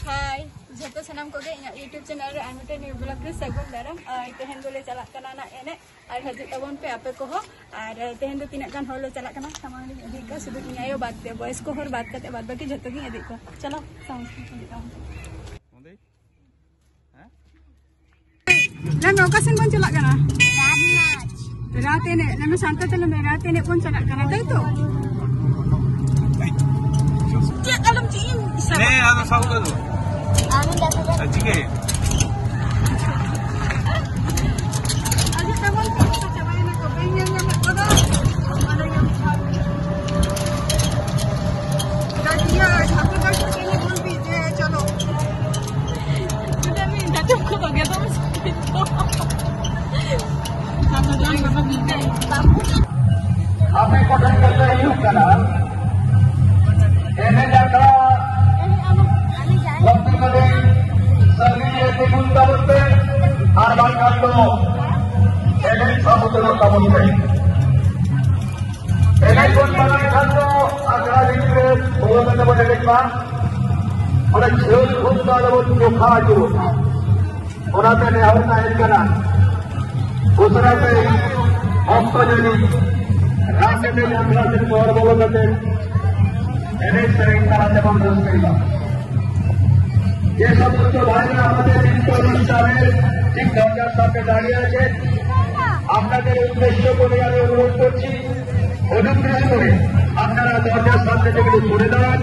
हाय जो सामान को यूट्यूब चैनल रे आमटे न्यू ब्लॉग रे सगुन दाराम तेहन दोले चला कना ना एने और हजू तबन पे आपे को हो और तेहन दो तीन गान होलो चला कना सामान इदी का सुदु इयायो बात ते बॉयज को हर बात करते बात बाकी जतो गी इदी को चलो साउंड ओंदे हैं लम ओकासन बन चला कना रात एने लम शांता चलो मैं रात एने बन चला कना ताई तो क्या कलम जी ने आनो साउंड दो आने दादा अच्छी के अरे तबल को चबाए ना को बेंगे में पड़ा हमारे ये दादिया ठाकुर डॉक्टर के लिए बोल दीजिए चलो तुझे भी डॉक्टर को तो गया तो हम जान बाबा मिलते हैं आपने कठिन करते ही करा एने जाकर वक्तव्य सर्विस के मुद्दे आरबान करतो एने समुद्र का मुद्दे एने कोण बनाने करतो अगला दिन बोलने बने देखा और खेल खूब वाला वो चोखा जो उन्होंने ने और ना करा दूसरा पे ऑक्सीजन रास्ते में यात्रा से और बोलते एने सही तरह से हम दोस्त करेगा ये सब तो भाई আমাদের বিশ্ববিদ্যালয়ের ঠিক দরজার সামনে দাঁড়িয়ে আছে আপনাদের উদ্দেশ্য করে আমি অনুরোধ করছি অনুগ্রহ করে আপনারা দরজার সামনে থেকে সরে দাঁড়ান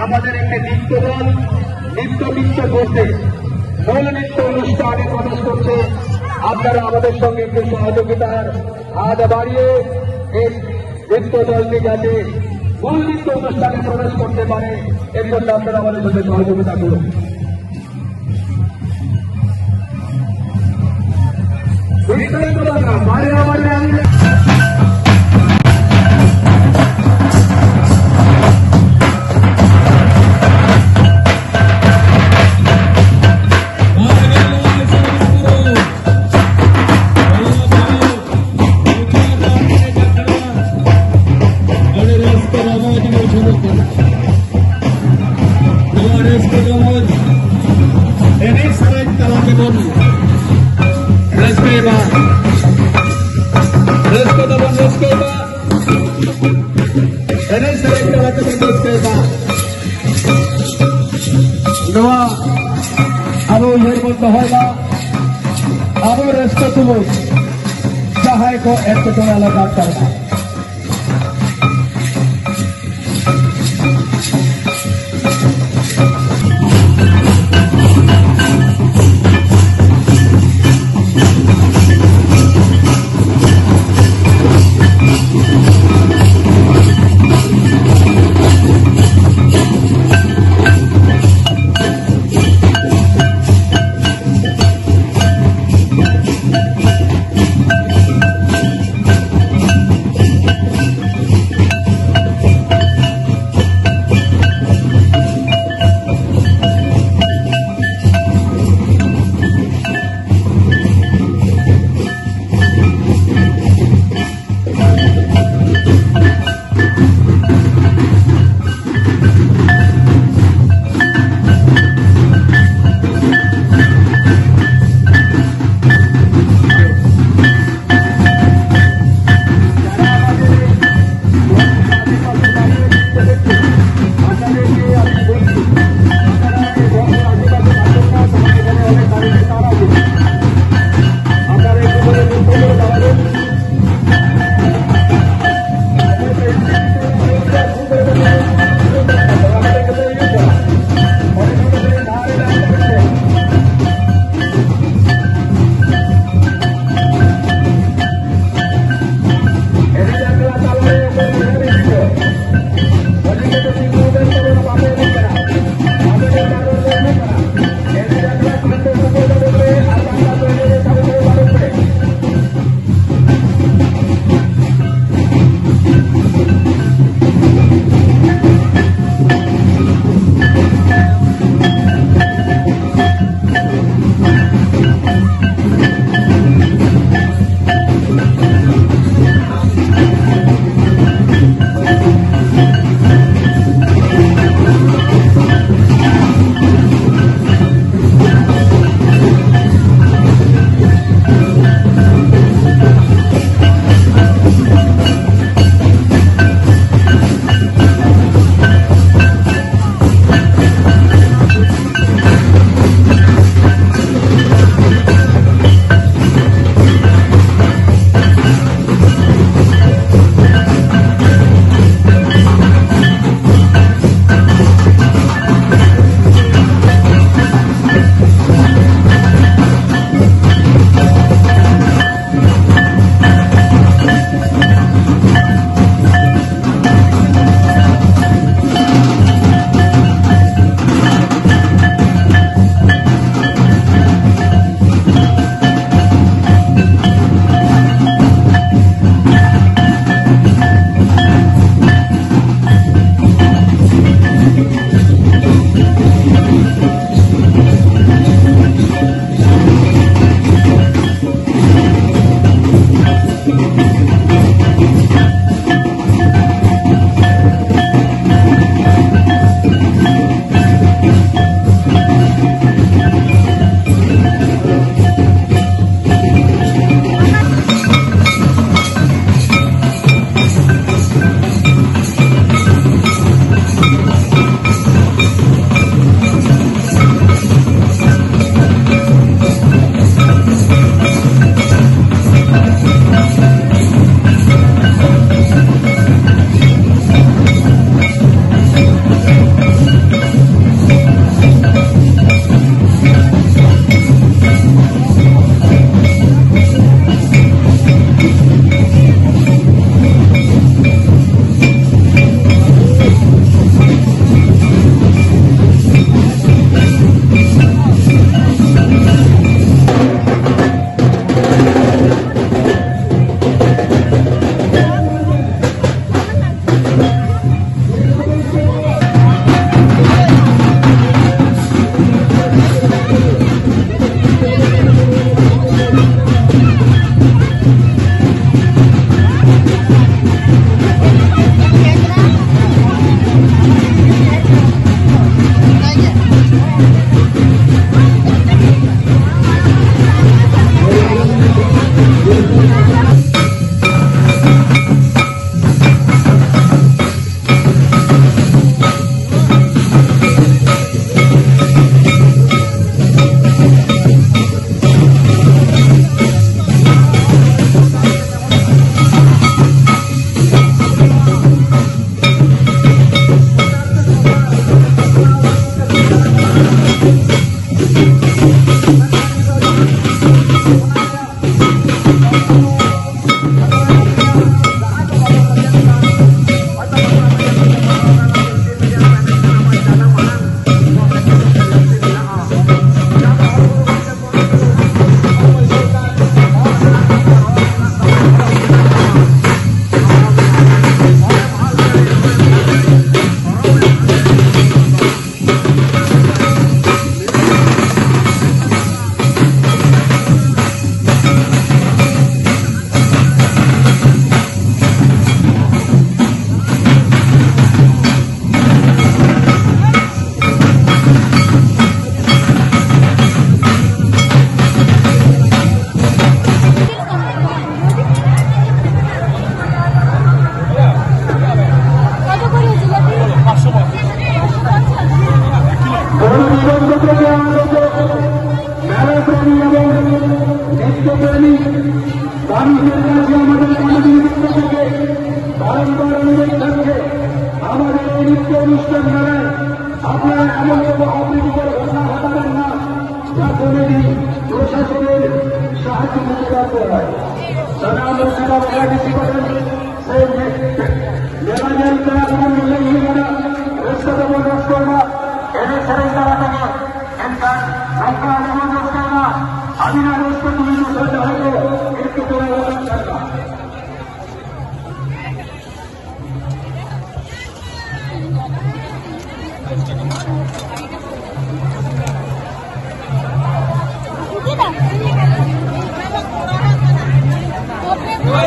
আমাদের একটি নৃত্যদল নৃত্য করতে মূল নৃত্য অনুষ্ঠানে প্রবেশ করছে আপনারা আমাদের সঙ্গে একটু সহযোগিতার হাত বাড়িয়ে এই নৃত্য দলটি যাতে মূল নৃত্য অনুষ্ঠানে প্রবেশ করতে পারে এর জন্য আপনারা আমাদের সঙ্গে সহযোগিতা করুন अब ये होगा अब रेस्को तुम चाहे को एक लगा करना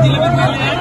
Dilepas